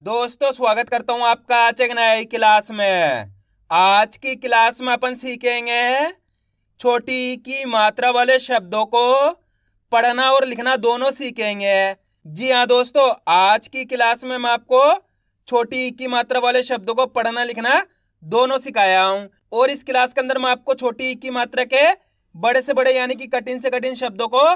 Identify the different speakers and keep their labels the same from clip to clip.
Speaker 1: दोस्तों स्वागत करता हूं आपका आज एक नई क्लास में। आज की क्लास में अपन सीखेंगे छोटी ई की मात्रा वाले शब्दों को पढ़ना और लिखना दोनों सीखेंगे। जी हाँ दोस्तों, आज की क्लास में मैं आपको छोटी ई की मात्रा वाले शब्दों को पढ़ना लिखना दोनों सिखाया हूं। और इस क्लास के अंदर मैं आपको छोटी ई की मात्रा के बड़े से बड़े यानी कि कठिन से कठिन शब्दों को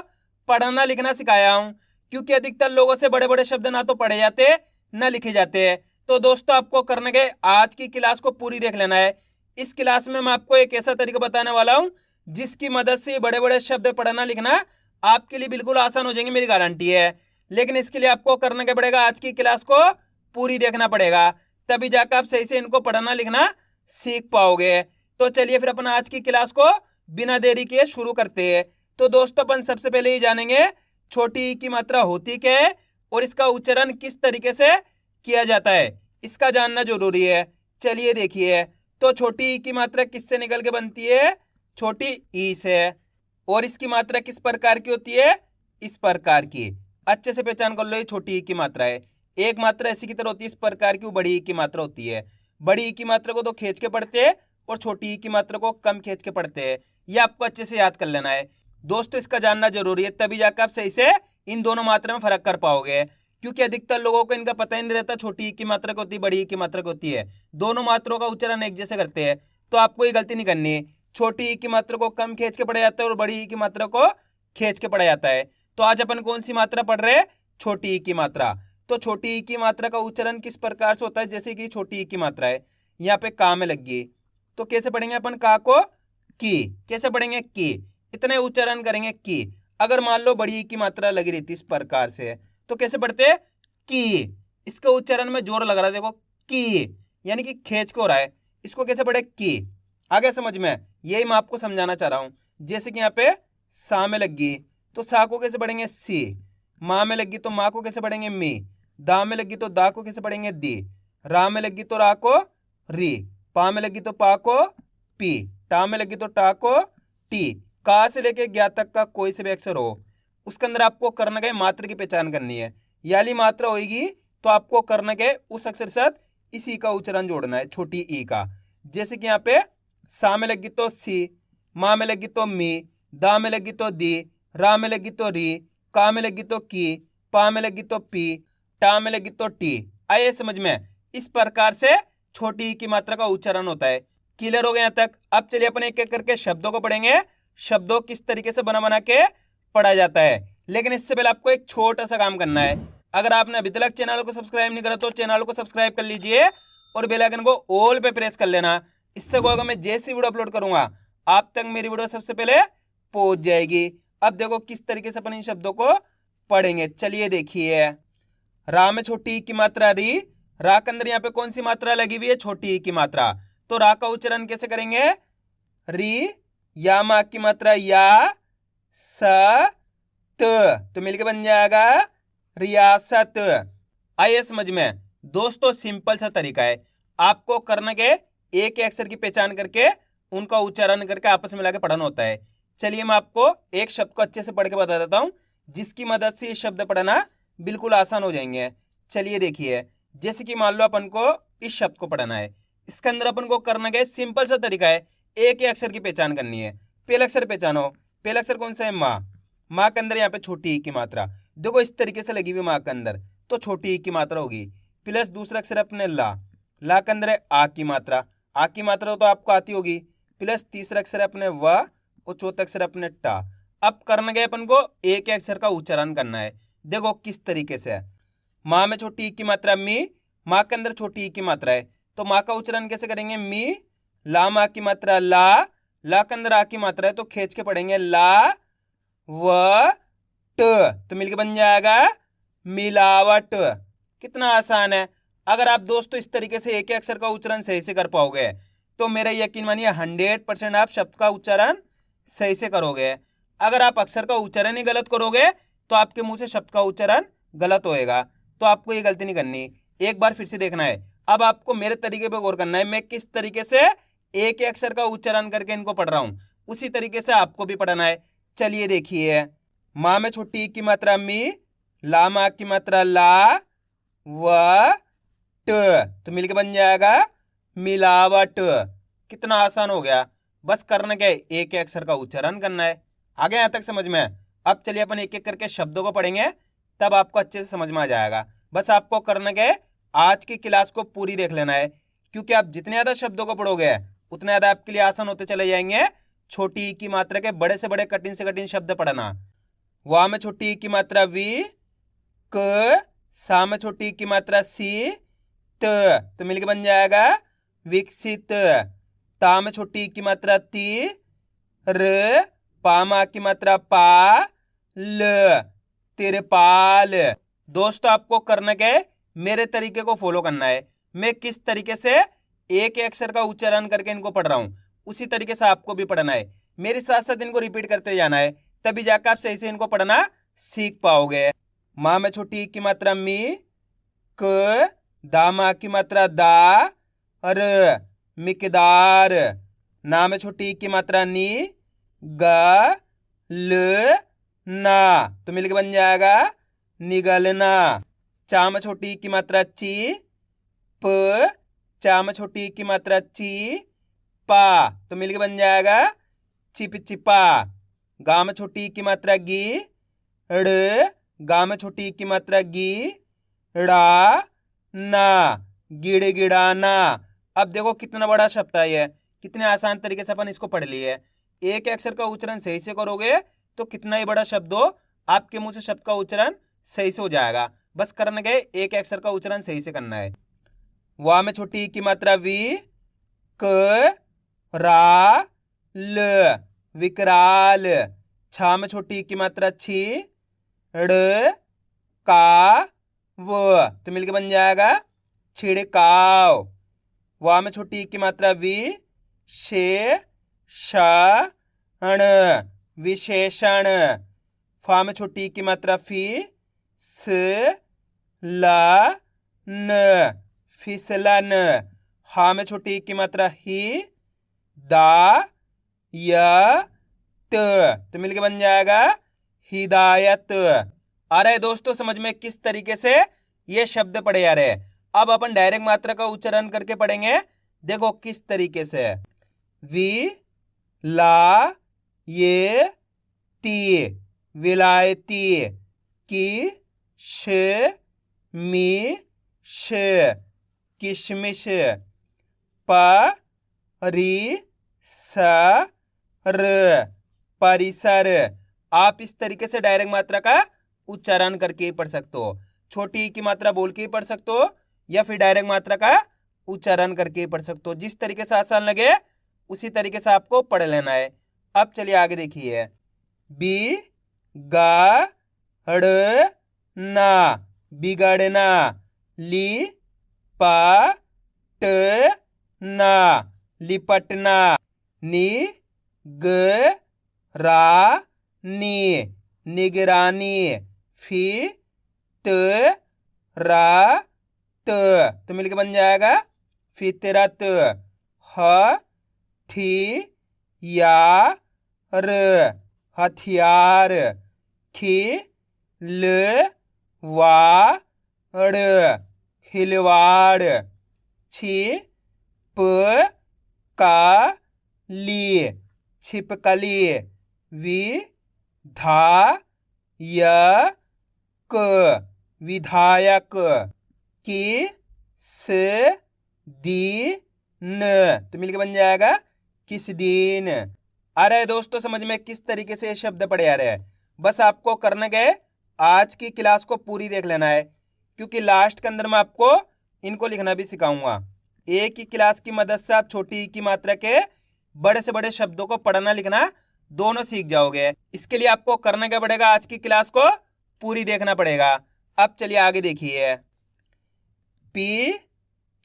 Speaker 1: पढ़ना लिखना सिखाया हूं, क्योंकि अधिकतर लोगों से बड़े बड़े शब्द ना तो पढ़े जाते न लिखे जाते हैं। तो दोस्तों आपको करने के आज की क्लास को पूरी देख लेना है। इस क्लास में मैं आपको एक ऐसा तरीका बताने वाला हूं जिसकी मदद से बड़े बड़े शब्द पढ़ना लिखना आपके लिए बिल्कुल आसान हो जाएंगे, मेरी गारंटी है। लेकिन इसके लिए आपको करना क्या पड़ेगा, आज की क्लास को पूरी देखना पड़ेगा, तभी जाकर आप सही से इनको पढ़ना लिखना सीख पाओगे। तो चलिए फिर अपन आज की क्लास को बिना देरी किए शुरू करते हैं। तो दोस्तों अपन सबसे पहले ही जानेंगे छोटी ई की मात्रा होती क्या है और इसका उच्चारण किस तरीके से किया जाता है, इसका जानना जरूरी है। चलिए देखिए, तो छोटी ई की मात्रा किससे निकल के बनती है, छोटी ई से। और इसकी मात्रा किस प्रकार की होती है, इस प्रकार की। अच्छे से पहचान कर लो, ये छोटी ई की मात्रा है। एक मात्रा ऐसी की तरह होती है इस प्रकार की, वो बड़ी ई की मात्रा होती है। बड़ी ई की मात्रा को तो खींच के पढ़ते हैं और छोटी ई की मात्रा को कम खींच के पढ़ते हैं। ये आपको अच्छे से याद कर लेना है दोस्तों, इसका जानना जरूरी है, तभी जाकर आप सही से इन दोनों मात्रा में फर्क कर पाओगे। क्योंकि अधिकतर लोगों को इनका पता ही नहीं रहता, छोटी ई की मात्रा को होती है, बड़ी ई की मात्रा को होती है। दोनों मात्रों का उच्चारण एक जैसे करते हैं, तो आपको ये गलती नहीं करनी। छोटी ई की मात्रा को कम खींच के पढ़ा जाता है और बड़ी ई की मात्रा को खींच के पढ़ा जाता है। तो आज अपन कौन सी मात्रा पढ़ रहे हैं, छोटी ई की मात्रा। तो छोटी ई की मात्रा का उच्चारण किस प्रकार से होता है, जैसे कि छोटी ई की मात्रा है, यहाँ पे का में लगी, तो कैसे पढ़ेंगे अपन का को, की। कैसे पढ़ेंगे, की। इतने उच्चारण करेंगे की। अगर मान लो बड़ी ई की मात्रा लगी रहती इस प्रकार से, तो कैसे पढ़ते हैं, की। इसके उच्चारण में जोर लग रहा है, देखो की, यानी कि खींच के हो रहा है। इसको कैसे पढ़े, की। आगे समझ में, यही मैं आपको समझाना चाह रहा हूं। जैसे कि यहाँ पे सा में लगी, तो सा को कैसे पढ़ेंगे, सी। माँ में लगी तो माँ को कैसे पढ़ेंगे, मी। दा में लगी तो दा को कैसे पढ़ेंगे, दी। रा में लगी तो रा को, री। पा में लगी तो पा को, पी। टा में लगी तो टा को, टी। का से लेके ज्ञा तक का कोई से भी अक्षर हो, उसके अंदर आपको करना के मात्रा की पहचान करनी है। याली मात्रा होगी तो आपको करना के उस अक्षर के साथ इसी का उच्चारण जोड़ना है, छोटी ई का। जैसे कि यहाँ पे सा में लगी तो सी, माँ में लगी तो मी, दा में लगी तो दी, रा में लगी तो री, का में लगी तो की, पा में लगी तो पी, टा में लगी तो टी। आइए समझ में, इस प्रकार से छोटी ई की मात्रा का उच्चारण होता है। क्लियर हो गया यहाँ तक। अब चलिए अपन एक एक करके शब्दों को पढ़ेंगे, शब्दों किस तरीके से बना बना के पढ़ा जाता है। लेकिन इससे पहले आपको एक छोटा सा काम करना है। अगर आपने अभी तक चैनल को सब्सक्राइब नहीं करा तो चैनल को सब्सक्राइब कर लीजिए और बेल आइकन को ऑल पे प्रेस कर लेना। इससे होगा मैं जैसी वीडियो अपलोड करूंगा आप तक मेरी वीडियो सबसे पहले पहुंच जाएगी। अब देखो किस तरीके से अपन इन शब्दों को पढ़ेंगे। चलिए देखिए, रा में छोटी ई की मात्रा री। रा के अंदर यहाँ पे कौन सी मात्रा लगी हुई है, छोटी ई की मात्रा। तो रा का उच्चारण कैसे करेंगे, री। या माँ की मात्रा या, स, तो मिलके बन जाएगा रियासत। आइए समझ में दोस्तों, सिंपल सा तरीका है। आपको करना के एक अक्षर की पहचान करके उनका उच्चारण करके आपस में मिला के पढ़ना होता है। चलिए मैं आपको एक शब्द को अच्छे से पढ़ के बता देता हूं, जिसकी मदद से ये शब्द पढ़ना बिल्कुल आसान हो जाएंगे। चलिए देखिए, जैसे कि मान लो अपन को इस शब्द को पढ़ना है, इसके अंदर अपन को करना के सिंपल सा तरीका है, एक ही अक्षर की पहचान करनी है। पहला अक्षर पहचानो, पहला अक्षर कौन सा है, माँ। माँ के अंदर यहाँ पे छोटी ई की मात्रा देखो इस तरीके से लगी हुई माँ के अंदर, तो छोटी ई की मात्रा होगी। प्लस दूसरा अक्षर अपने ला। ला के अंदर है आ की मात्रा। आ की मात्रा तो आपको आती होगी। प्लस तीसरा अक्षर अपने व और चौथा अक्षर अपने टा। अब करना गया अपन को एक अक्षर का उच्चारण करना है। देखो किस तरीके से, माँ में छोटी ई की मात्रा मी, माँ के अंदर छोटी ई की मात्रा है, तो माँ का उच्चारण कैसे करेंगे, मी। ला माँ की मात्रा ला, ला के अंदर आ की मात्रा है तो खींच के पढ़ेंगे ला व ट, तो मिलके बन जाएगा मिलावट। कितना आसान है। अगर आप दोस्तों इस तरीके से एक ही अक्षर का उच्चारण सही से कर पाओगे तो मेरा यकीन मानिए 100% आप शब्द का उच्चारण सही से करोगे। अगर आप अक्षर का उच्चारण ही गलत करोगे तो आपके मुंह से शब्द का उच्चारण गलत होएगा। तो आपको ये गलती नहीं करनी, एक बार फिर से देखना है। अब आपको मेरे तरीके पे गौर करना है, मैं किस तरीके से एक ही अक्षर का उच्चारण करके इनको पढ़ रहा हूं, उसी तरीके से आपको भी पढ़ना है। चलिए देखिए, माँ में छोटी ई की मात्रा मी, ला माँ की मात्रा ला, व तो मिलके बन जाएगा मिलावट। कितना आसान हो गया। बस करना क्या है, एक एक अक्षर का उच्चारण करना है। आगे यहाँ तक समझ में। अब चलिए अपन एक एक करके शब्दों को पढ़ेंगे, तब आपको अच्छे से समझ में आ जाएगा। बस आपको करना क्या है, आज की क्लास को पूरी देख लेना है, क्योंकि आप जितने ज़्यादा शब्दों को पढ़ोगे उतने ज़्यादा आपके लिए आसान होते चले जाएंगे। छोटी ई की मात्रा के बड़े से बड़े कठिन से कठिन शब्द पढ़ना। वाह में छोटी ई की मात्रा वी, क, सा में छोटी ई की मात्रा सी, तो मिलके बन जाएगा विकसित। ता में छोटी ई की मात्रा ती, र, पा मा की मात्रा पा, ल, तिरपाल। दोस्तों आपको करना क्या है, मेरे तरीके को फॉलो करना है। मैं किस तरीके से एक एक अक्षर का उच्चारण करके इनको पढ़ रहा हूँ, उसी तरीके से आपको भी पढ़ना है। मेरे साथ साथ इनको रिपीट करते जाना है, तभी जाकर आप सही से इनको पढ़ना सीख पाओगे। माँ में छोटी की मात्रा मी, क, दा माँ की मात्रा दा, र, मिकदार। ना में छोटी की मात्रा नी, ग, ल, ना, तो मिलके बन जाएगा निगलना। चा में छोटी की मात्रा ची, प, चा में छोटी की मात्रा ची, पा, तो मिलके बन जाएगा चिपचिपा। गा में छोटी की मात्रा गी, ड़, गा में छोटी की मात्रा गी, ड़ा, ना, गिड़गिड़ाना। अब देखो कितना बड़ा शब्द है ये, कितने आसान तरीके से अपन इसको पढ़ लिए। एक अक्षर का उच्चारण सही से करोगे तो कितना ही बड़ा शब्द हो, आपके मुंह से शब्द का उच्चारण सही से हो जाएगा। बस करना क्या है, एक अक्षर का उच्चारण सही से करना है। वाह में छोटी की मात्रा वी, क, रा, ल, विकराल। छा में छोटी की मात्रा छी, ड़, का, व, तो मिलके बन जाएगा छिड़काव। वाह में छोटी की मात्रा वी, शे, श, ण, विशेषण। फा में छोटी की मात्रा फी, स, ला, न, फिसलन। हा में छोटी की मात्रा ही, दा, या, तो मिलके बन जाएगा हिदायत। आ रहा है दोस्तों समझ में किस तरीके से ये शब्द पढ़े जा रहे हैं। अब अपन डायरेक्ट मात्रा का उच्चारण करके पढ़ेंगे, देखो किस तरीके से। वी, ला, ये, ती, विलायती। की, श, मी, श, किशमिश। प, री, स, र, परिसर। आप इस तरीके से डायरेक्ट मात्रा का उच्चारण करके ही पढ़ सकते हो। छोटी की मात्रा बोल के ही पढ़ सकते हो, या फिर डायरेक्ट मात्रा का उच्चारण करके ही पढ़ सकते हो। जिस तरीके से आसान लगे उसी तरीके से आपको पढ़ लेना है। अब चलिए आगे देखिए। बी, गा, ड़, ना, बिगड़ना। ली, पा, ट, ना, लिपटना। नी, ग, रा, नी, निगरानी। फी, त, रा, त, तो मिलके बन जाएगा फितरत। ह, थी, या, र, हथियार। खी, ल, वा, ड़, खिलवाड़। छी, प, का, ली, छिपकली। वि, धा, य, क, विधायक। की, स, दी, न, तो मिलके बन जाएगा किस दिन। आ रहा है दोस्तों समझ में किस तरीके से ये शब्द पढ़े आ रहे हैं। बस आपको करना क्या है, आज की क्लास को पूरी देख लेना है, क्योंकि लास्ट के अंदर मैं आपको इनको लिखना भी सिखाऊंगा। एक ही क्लास की मदद से आप छोटी की मात्रा के बड़े से बड़े शब्दों को पढ़ना लिखना दोनों सीख जाओगे। इसके लिए आपको करना क्या पड़ेगा, आज की क्लास को पूरी देखना पड़ेगा। अब चलिए आगे देखिए। पी,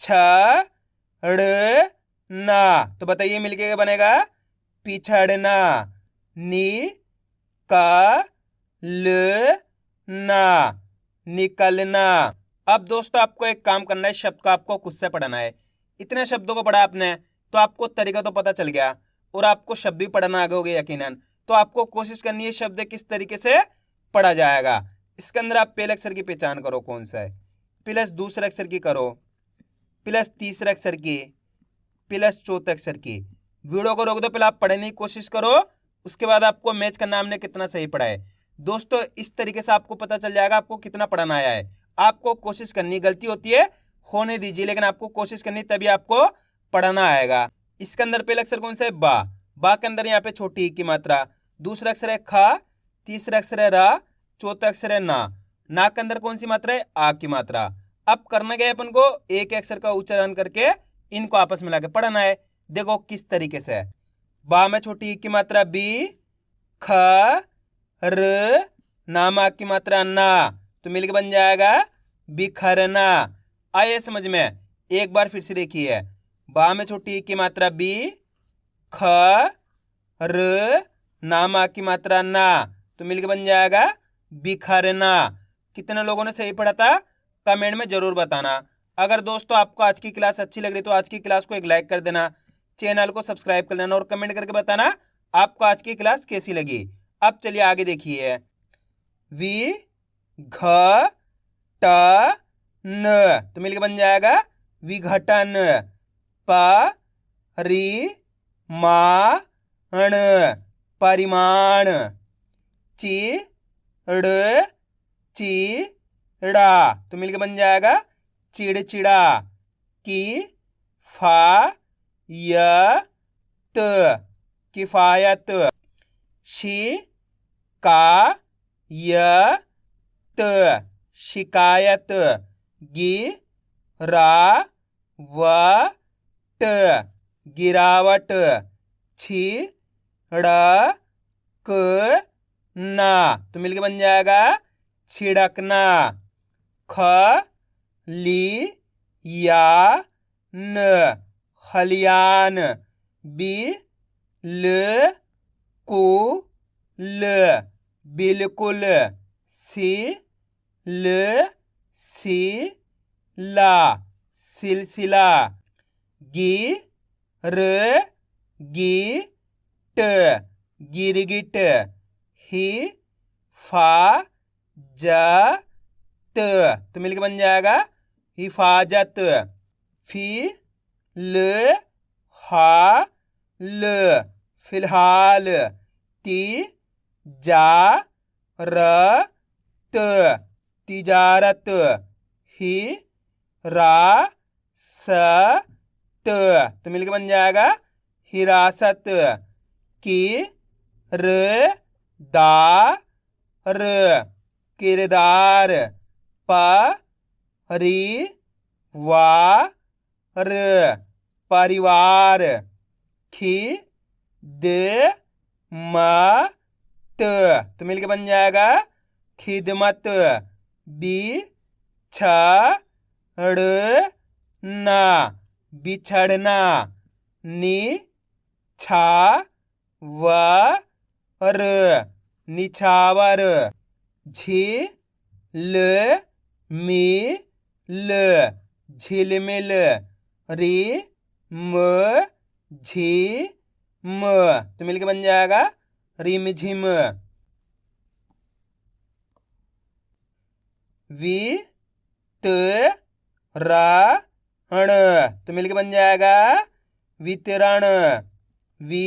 Speaker 1: छ, ड़, ना, तो बताइए मिलके क्या बनेगा, पिछड़ना। नी, का, ल, ना, निकलना। अब दोस्तों आपको एक काम करना है, शब्द को आपको खुद से पढ़ना है। इतने शब्दों को पढ़ा आपने तो आपको तरीका तो पता चल गया, और आपको शब्द भी पढ़ना आगे हो गया यकीनन। तो आपको कोशिश करनी है शब्द किस तरीके से पढ़ा जाएगा। इसके अंदर आप पहले अक्षर की पहचान करो कौन सा है, प्लस दूसरे अक्षर की करो, प्लस तीसरे अक्षर की प्लस चौथे अक्षर की। वीडियो को रोक दो, पहले आप पढ़ने की कोशिश करो, उसके बाद आपको मैच करना हमने कितना सही पढ़ा है। दोस्तों इस तरीके से आपको पता चल जाएगा आपको कितना पढ़ना आया है। आपको कोशिश करनी, गलती होती है होने दीजिए, लेकिन आपको कोशिश करनी, तभी आपको पढ़ना आएगा। इसके अंदर पहला अक्षर कौन सा है? बा। बा के अंदर यहाँ पे छोटी ई की मात्रा। दूसरा अक्षर है खा, तीसरा अक्षर है रा, चौथा अक्षर है ना। ना के अंदर कौन सी मात्रा है? आ की मात्रा। अब करना गया अपन को एक अक्षर का उच्चारण करके इनको आपस में लाके पढ़ना है। देखो किस तरीके से है। बा में छोटी ई की मात्रा बी, ख, र, नामा की मात्रा ना, तो मिलके बन जाएगा बिखरना। आइए समझ में, एक बार फिर से देखिए। बा में छोटी ई की मात्रा बी, ख, र, नामा की मात्रा ना, तो मिलके बन जाएगा बिखरना। कितने लोगों ने सही पढ़ा था कमेंट में जरूर बताना। अगर दोस्तों आपको आज की क्लास अच्छी लग रही तो आज की क्लास को एक लाइक कर देना, चैनल को सब्सक्राइब कर लेना और कमेंट करके बताना आपको आज की क्लास कैसी लगी। अब चलिए आगे देखिए। वि घ ट न, तो मिलके बन जाएगा विघटन। प रि मा ण, परिमाण। चि ड़ ची ड़ा, तो मिलके बन जाएगा चिड़चिड़ा। की फा य त, किफायत। शि का य त, शिकायत। गि रा व ट, गिरावट। छी ड़ क ना, तो मिलके बन जाएगा छिड़कना। ख ली या न, खलियान। बि ल कु ल, बिल्कुल। सी ल सी ला, सिलसिला। गी र गी ट, गिरगिट। ही फा ज त, तो मिलके बन जाएगा हिफाजत। फी ल हा ल, फिलहाल। ती जा र त, तिजारत। ही रा स त, तो मिलके बन जाएगा हिरासत। की र दा र, किरदार। प रि वा र, परिवार। खि द म त, तो मिलके बन जाएगा खिदमत। बि छ ड़ ना, बिछड़ना। नि छा व र, निछावर। झी ल मी ल, झिलमिल। रि म झी म, तो मिलके बन जाएगा रिमझिम। वि त रा ण, तो मिलके बन जाएगा वितरण। वि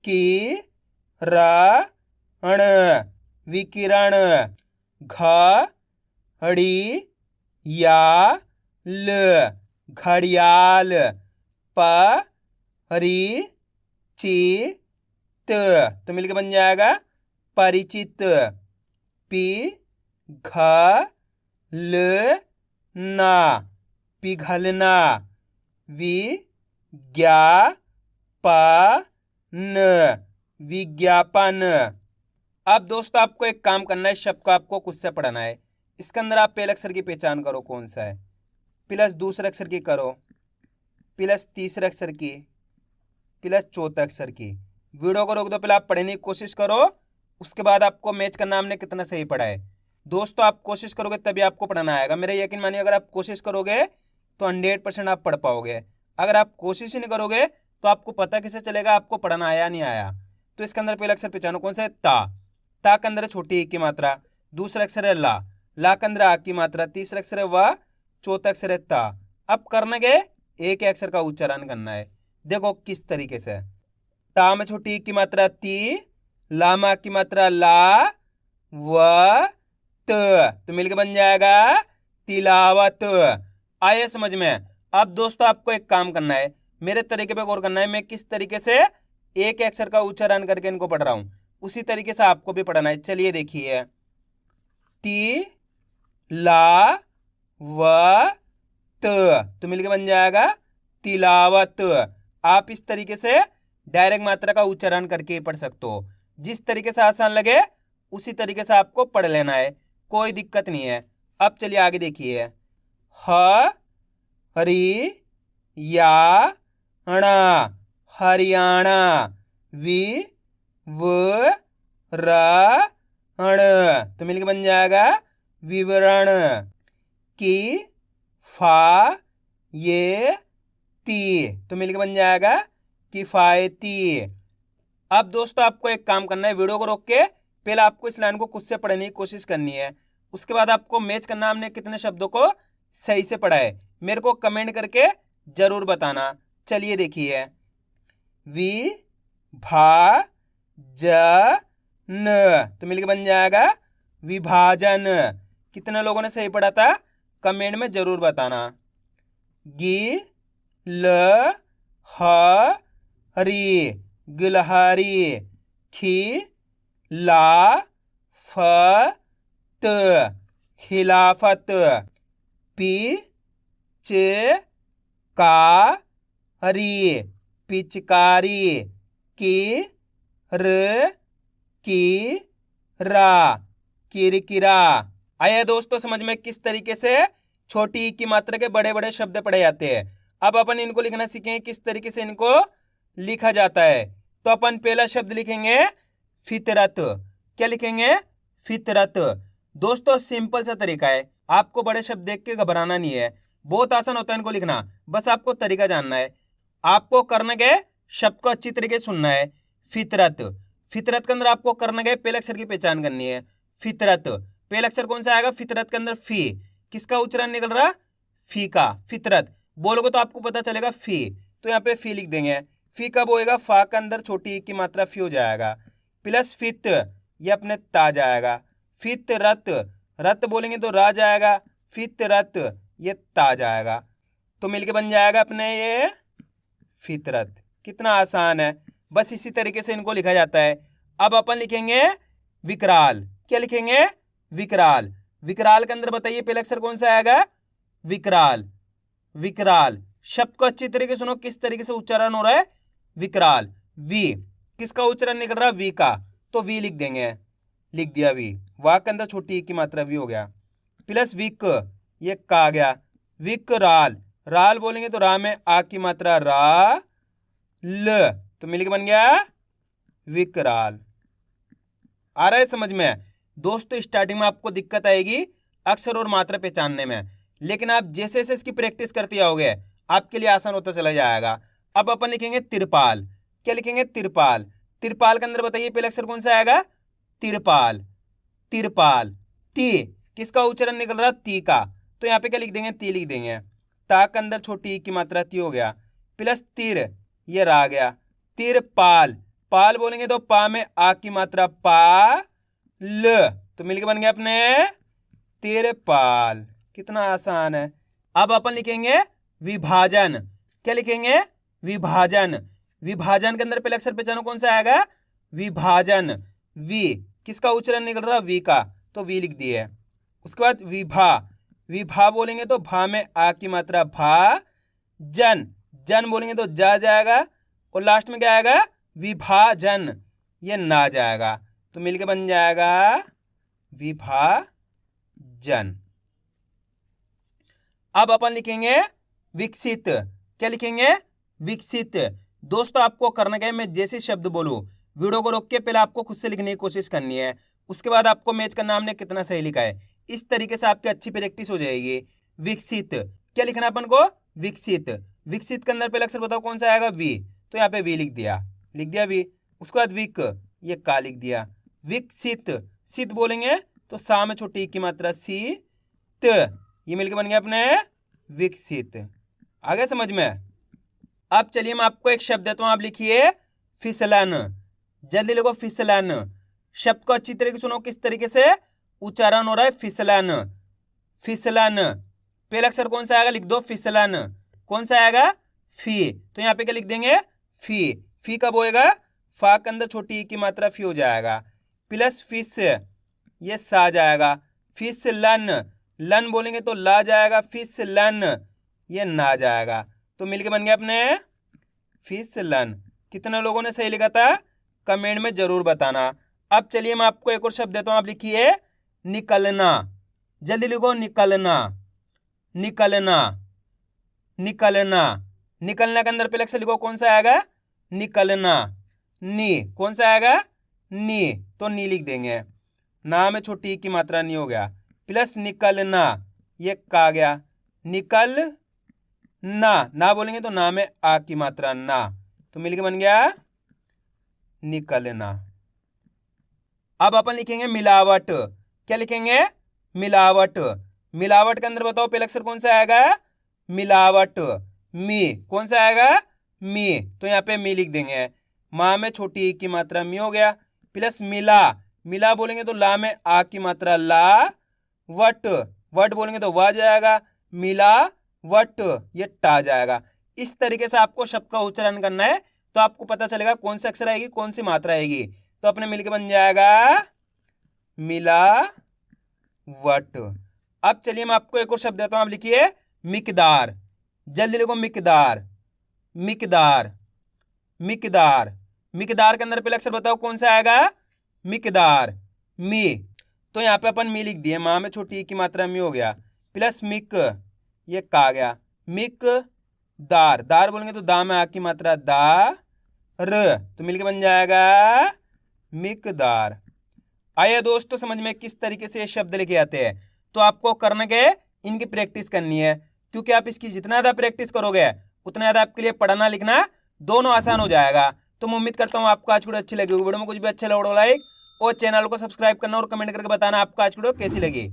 Speaker 1: की रा ण, विकिरण। घ ड़ी या ल, घड़ियाल। प रि ची त, तो मिलके बन जाएगा परिचित। पि घ ल ना, पिघलना। वि ज्ञा प न, विज्ञापन। अब दोस्तों आपको एक काम करना है, शब्द को आपको खुद से पढ़ना है। इसके अंदर आप पहले अक्षर की पहचान करो कौन सा है, प्लस दूसरे अक्षर की करो, प्लस तीसरे अक्षर की, प्लस चौथे अक्षर की। वीडियो को रोक दो, पहले आप पढ़ने की कोशिश करो, उसके बाद आपको मैच करना हमने कितना सही पढ़ा है। दोस्तों आप कोशिश करोगे तभी आपको पढ़ना आएगा। मेरा यकीन मानिए, अगर आप कोशिश करोगे तो 100% आप पढ़ पाओगे। अगर आप कोशिश ही नहीं करोगे तो आपको पता कैसे चलेगा आपको पढ़ना आया नहीं आया। तो इसके अंदर पहला अक्षर पहचानो कौन सा है? ता। ता के अंदर छोटी ई की मात्रा। दूसरा अक्षर है ला। ला के अंदर आ की मात्रा। तीसरा अक्षर है वा। चौथा अक्षर है ता। अब करना क्या है, एक अक्षर का उच्चारण करना है। देखो किस तरीके से। ता में छोटी की मात्रा ती, लामा की मात्रा ला, व त, तो मिलकर बन जाएगा तिलावत। आया समझ में। अब दोस्तों आपको एक काम करना है, मेरे तरीके पे गौर करना है। मैं किस तरीके से एक अक्षर का उच्चारण करके इनको पढ़ रहा हूं, उसी तरीके से आपको भी पढ़ना है। चलिए देखिए, ती ला व त, तो मिलकर बन जाएगा तिलावत। आप इस तरीके से डायरेक्ट मात्रा का उच्चारण करके पढ़ सकते हो। जिस तरीके से आसान लगे उसी तरीके से आपको पढ़ लेना है, कोई दिक्कत नहीं है। अब चलिए आगे देखिए, ह हरी या णा, हरियाणा, वि व र ण, तो मिलकर बन जाएगा विवरण। की फा ये ती, तो मिलकर बन जाएगा किफायती। अब दोस्तों आपको एक काम करना है, वीडियो को रोक के पहले आपको इस लाइन को खुद से पढ़ने की कोशिश करनी है। उसके बाद आपको मैच करना, हमने कितने शब्दों को सही से पढ़ा है, मेरे को कमेंट करके जरूर बताना। चलिए देखिए, वि भा ज न, तो मिलकर बन जाएगा विभाजन। कितने लोगों ने सही पढ़ा था कमेंट में जरूर बताना। गी ल ह हरी, गिलहरी, खी ला फ त, खिलाफत, पी च का हरी, पिचकारी, की र की रा, किरकिरा। आया दोस्तों समझ में किस तरीके से छोटी ई की मात्रा के बड़े बड़े शब्द पढ़े जाते हैं। अब अपन इनको लिखना सीखेंगे, किस तरीके से इनको लिखा जाता है। तो अपन पहला शब्द लिखेंगे फितरत। क्या लिखेंगे, फितरत। दोस्तों सिंपल सा तरीका है, आपको बड़े शब्द देख के घबराना नहीं है, बहुत आसान होता है इनको लिखना, बस आपको तरीका जानना है। आपको करना क्या है, शब्द को अच्छी तरीके से सुनना है। फितरत, फितरत के अंदर आपको करना क्या है, पहले अक्षर की पहचान करनी है। फितरत, पहला अक्षर कौन सा आएगा, फितरत के अंदर फी, किसका उच्चारण निकल रहा, फी का। फितरत बोलोगे तो आपको पता चलेगा फी, तो यहाँ पे फी लिख देंगे। फी कब होएगा, फा के अंदर छोटी की मात्रा फी हो जाएगा, प्लस फित, ये अपने ता जाएगा। फित रत, रत बोलेंगे तो रा जाएगा, फित रत ये ता जाएगा, तो मिलके बन जाएगा अपने ये फितरत। कितना आसान है, बस इसी तरीके से इनको लिखा जाता है। अब अपन लिखेंगे विकराल। क्या लिखेंगे, विकराल। विकराल के अंदर बताइए पहला अक्षर कौन सा आएगा, विकराल। विकराल शब्द को अच्छी तरीके सुनो, किस तरीके से उच्चारण हो रहा है, विकराल। वी, किसका उच्चारण निकल रहा है, वी का, तो वी लिख देंगे, लिख दिया वी। वाह के अंदर छोटी की मात्रा वी हो गया, प्लस विक, ये का आ गया। विकराल, राल बोलेंगे तो रा में आ की मात्रा रा, ल, तो मिलके बन गया विकराल। आ रहा है समझ में। दोस्तों स्टार्टिंग में आपको दिक्कत आएगी अक्षर और मात्रा पहचानने में, लेकिन आप जैसे जैसे इसकी प्रैक्टिस करते जाओगे आपके लिए आसान होता चला जाएगा। अब अपन लिखेंगे तिरपाल। क्या लिखेंगे, तिरपाल। तिरपाल के अंदर बताइए पहला अक्षर कौन सा आएगा, तिरपाल। तिरपाल, ती, किसका उच्चारण निकल रहा, ती का, तो यहाँ पे क्या लिख देंगे, ती लिख देंगे। ता के अंदर छोटी की मात्रा ती हो गया, प्लस तिर, ये रहा गया। तिरपाल, पाल बोलेंगे तो पा में आ की मात्रा पा, ल, तो मिलके बन गया अपने तिरपाल। कितना आसान है। अब अपन लिखेंगे विभाजन। क्या लिखेंगे, विभाजन। विभाजन के अंदर पहले अक्षर पहचानो कौन सा आएगा, विभाजन। वी, किसका उच्चारण निकल रहा, वी का, तो वी लिख दिए। उसके बाद विभा। विभा बोलेंगे तो भा में आ की मात्रा भा, जन, जन बोलेंगे तो जा जाएगा, और लास्ट में क्या आएगा, विभाजन, ये ना जाएगा, तो मिलके बन जाएगा विभाजन। अब अपन लिखेंगे विकसित। क्या लिखेंगे, विकसित। दोस्तों आपको करना क्या है, मैं जैसे शब्द बोलूं वीडियो को रोक के पहले आपको खुद से लिखने की कोशिश करनी है, उसके बाद आपको मैच करना हमने कितना सही लिखा है। इस तरीके से आपकी अच्छी प्रैक्टिस हो जाएगी। विकसित, क्या लिखना है अपन को, विकसित। विकसित के अंदर पहला अक्षर बताओ कौन सा आएगा, वी, तो यहाँ पे वी लिख दिया, लिख दिया वी। उसके बाद विक, ये का लिख दिया। विकसित, सित बोलेंगे तो सा में छोटी की मात्रा सी, त, ये मिलके बन गया अपने विकसित। आगे समझ में। अब चलिए मैं आपको एक शब्द देता हूँ, आप लिखिए फिसलन। जल्दी लिखो फिसलन। शब्द को अच्छी तरीके से सुनो किस तरीके से उच्चारण हो रहा है, फिसलन। फिसलन। पहला अक्षर कौन सा आएगा, लिख दो फिसलन। कौन सा आएगा, फी। तो यहाँ पे क्या लिख देंगे, फी। फी कब होएगा, फा के अंदर छोटी ई की मात्रा फी हो जाएगा, प्लस फिस, ये सा जाएगा। फिसलन, लन बोलेंगे तो ला जाएगा, फिसलन ये ना जाएगा। तो मिलके बन गया अपने फिसलन। कितने लोगों ने सही लिखा था कमेंट में जरूर बताना। अब चलिए मैं आपको एक और शब्द देता हूं, आप लिखिए निकलना। जल्दी लिखो निकलना। निकलना। निकलना। निकलना के अंदर पहले अक्षर लिखो, कौन सा आएगा, निकलना। नी। कौन सा आएगा, नी। तो नी लिख देंगे, ना में छोटी की मात्रा नी हो गया, प्लस निकलना, ये का गया, निकल ना बोलेंगे तो ना में आ की मात्रा ना, तो मिलके बन गया निकलना। अब अपन लिखेंगे मिलावट। क्या लिखेंगे, मिलावट। मिलावट के अंदर बताओ पहला अक्षर कौन सा आएगा, मिलावट। मी। कौन सा आएगा, मी। तो यहाँ पे मी लिख देंगे, माँ में छोटी ई की मात्रा मी हो गया, प्लस मिला। मिला बोलेंगे तो ला में आ की मात्रा ला। वट। वट बोलेंगे तो वाह जाएगा, मिला वट ये टा जाएगा। इस तरीके से आपको शब्द का उच्चारण करना है, तो आपको पता चलेगा कौन सा अक्षर आएगी, कौन सी मात्रा आएगी। तो अपने मिलके बन जाएगा मिला वट। अब चलिए मैं आपको एक और शब्द देता हूं, आप लिखिए मिकदार। जल्दी लिखो मिकदार। मिकदार। मिकदार। मिकदार के अंदर पहले अक्षर बताओ कौन सा आएगा, मिकदार। मी। तो यहाँ पे अपन मी लिख दिए, माँ में छोटी ई की मात्रा मी हो गया, प्लस मिक, ये का गया, मिक दार। दार बोलेंगे तो दा में आ की मात्रा दा र, तो मिलके बन जाएगा मिकदार। आइए दोस्तों समझ में किस तरीके से ये शब्द लिखे जाते हैं। तो आपको करना क्या है, इनकी प्रैक्टिस करनी है, क्योंकि आप इसकी जितना ज़्यादा प्रैक्टिस करोगे उतना ज़्यादा आपके लिए पढ़ना लिखना दोनों आसान हो जाएगा। तो मैं उम्मीद करता हूँ आपको आज वीडियो अच्छी लगी होगी। वीडियो में कुछ भी अच्छा लगा लाइक और चैनल को सब्सक्राइब करना और कमेंट करके बताना आपको आज वीडियो कैसी लगी।